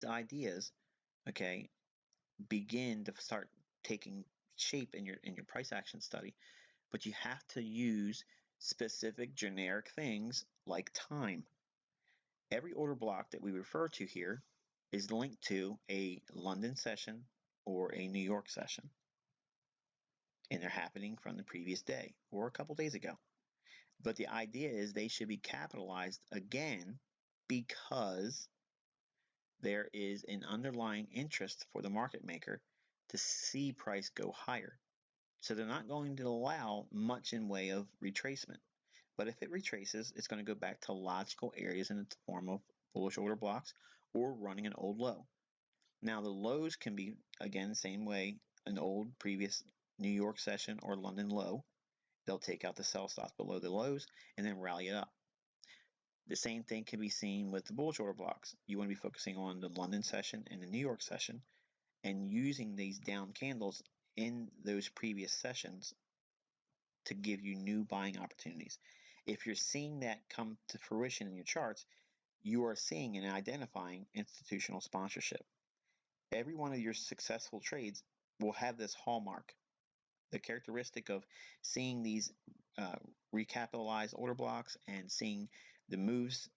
ideas, okay, begin to start taking shape in your price action study. But you have to use specific generic things like time. Every order block that we refer to here is linked to a London session or a New York session. And they're happening from the previous day or a couple days ago. But the idea is they should be capitalized again because there is an underlying interest for the market maker to see price go higher. So they're not going to allow much in way of retracement. But if it retraces, it's going to go back to logical areas in the form of bullish order blocks or running an old low. Now the lows can be, again, the same way, an old previous New York session or London low. They'll take out the sell stops below the lows and then rally it up. The same thing can be seen with the bullish order blocks. You want to be focusing on the London session and the New York session and using these down candles in those previous sessions to give you new buying opportunities. If you're seeing that come to fruition in your charts, you are seeing and identifying institutional sponsorship. Every one of your successful trades will have this hallmark, the characteristic of seeing these recapitalized order blocks and seeing the moves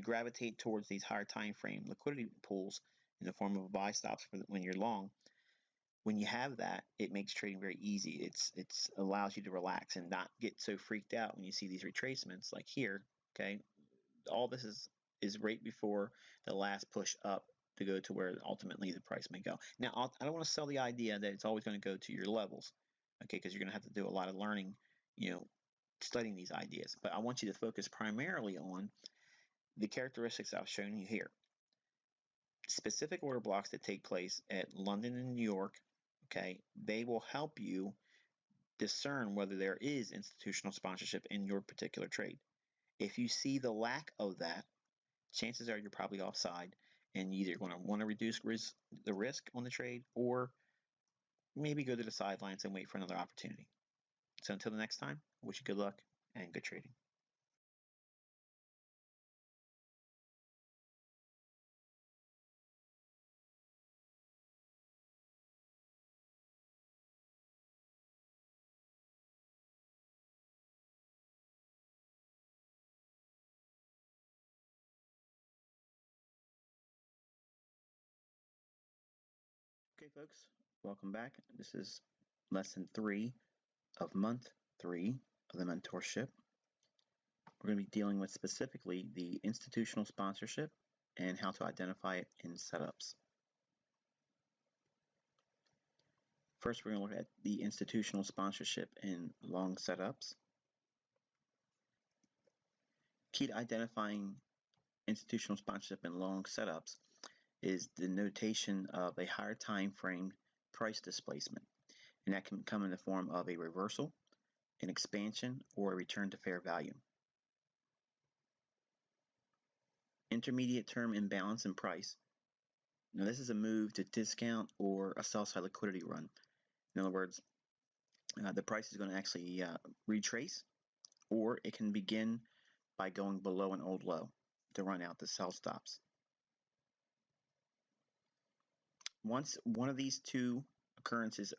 gravitate towards these higher time frame liquidity pools in the form of buy stops for when you're long. When you have that, it makes trading very easy. It's allows you to relax and not get so freaked out when you see these retracements like here. Okay, all this is right before the last push up to go to where ultimately the price may go. Now, I don't want to sell the idea that it's always going to go to your levels, okay, because you're going to have to do a lot of learning, studying these ideas. But I want you to focus primarily on the characteristics I've shown you here. Specific order blocks that take place at London and New York, okay, they will help you discern whether there is institutional sponsorship in your particular trade. If you see the lack of that, chances are you're probably offside and you're either going to want to reduce the risk on the trade or maybe go to the sidelines and wait for another opportunity. So until the next time, I wish you good luck and good trading. Okay, folks, welcome back. This is lesson 3 of month 3 of the mentorship. We're going to be dealing with specifically the institutional sponsorship and how to identify it in setups. First, we're going to look at the institutional sponsorship in long setups. Key to identifying institutional sponsorship in long setups is the notation of a higher time frame price displacement, and that can come in the form of a reversal, an expansion, or a return to fair value. Intermediate term imbalance in price. Now this is a move to discount or a sell side liquidity run. In other words, the price is going to actually retrace, or it can begin by going below an old low to run out the sell stops. Once one of these two occurrences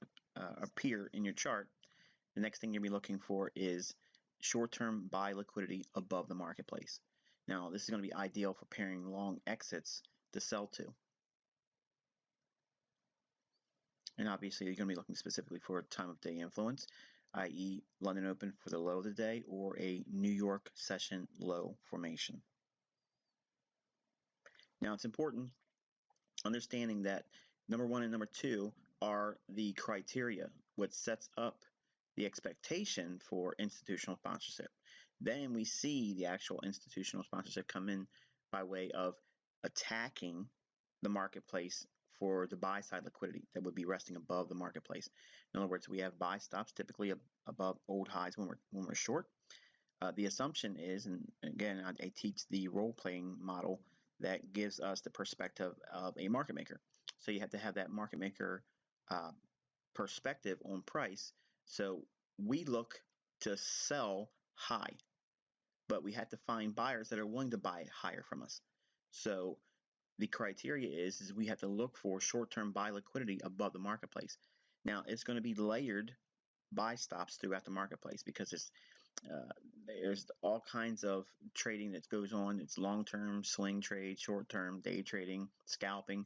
appear in your chart, the next thing you'll be looking for is short-term buy liquidity above the marketplace. Now, this is going to be ideal for pairing long exits to sell to. And obviously, you're going to be looking specifically for time of day influence, i.e. London Open for the low of the day or a New York session low formation. Now, it's important understanding that number 1 and number 2 are the criteria, what sets up the expectation for institutional sponsorship. Then we see the actual institutional sponsorship come in by way of attacking the marketplace for the buy side liquidity that would be resting above the marketplace. In other words, we have buy stops typically above old highs when we're short. The assumption is, and again, I teach the role-playing model that gives us the perspective of a market maker. So you have to have that market maker perspective on price. So we look to sell high, but we have to find buyers that are willing to buy it higher from us. So the criteria is we have to look for short-term buy liquidity above the marketplace. Now, it's going to be layered buy stops throughout the marketplace because there's all kinds of trading that goes on. It's long-term swing trade, short-term day trading, scalping,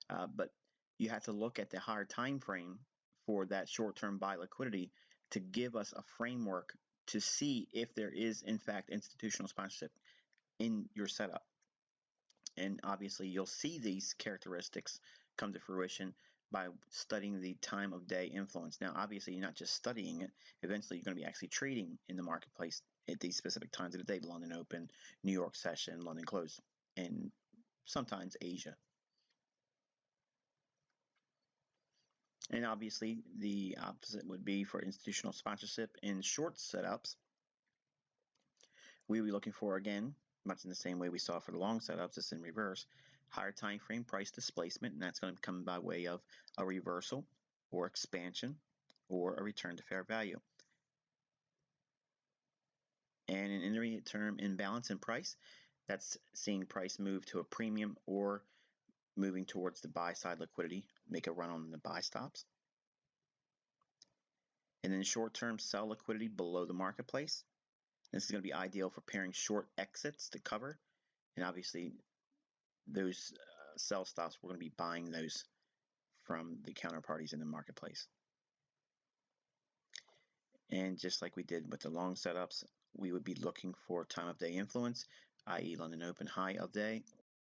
but you have to look at the higher time frame for that short-term buy liquidity to give us a framework to see if there is in fact institutional sponsorship in your setup. And obviously you'll see these characteristics come to fruition by studying the time of day influence. Now, obviously you're not just studying it. Eventually you're going to be actually trading in the marketplace at these specific times of the day: London open, New York session, London close, and sometimes Asia. And obviously the opposite would be for institutional sponsorship in short setups. We will be looking for, again, much in the same way we saw for the long setups, just in reverse, higher time frame price displacement, and that's going to come by way of a reversal or expansion or a return to fair value. And an intermediate term imbalance in price, that's seeing price move to a premium or moving towards the buy side liquidity, make a run on the buy stops. And then short-term sell liquidity below the marketplace. This is going to be ideal for pairing short exits to cover, and obviously those sell stops, we're going to be buying those from the counterparties in the marketplace. And just like we did with the long setups, we would be looking for time of day influence, i.e. London open high of day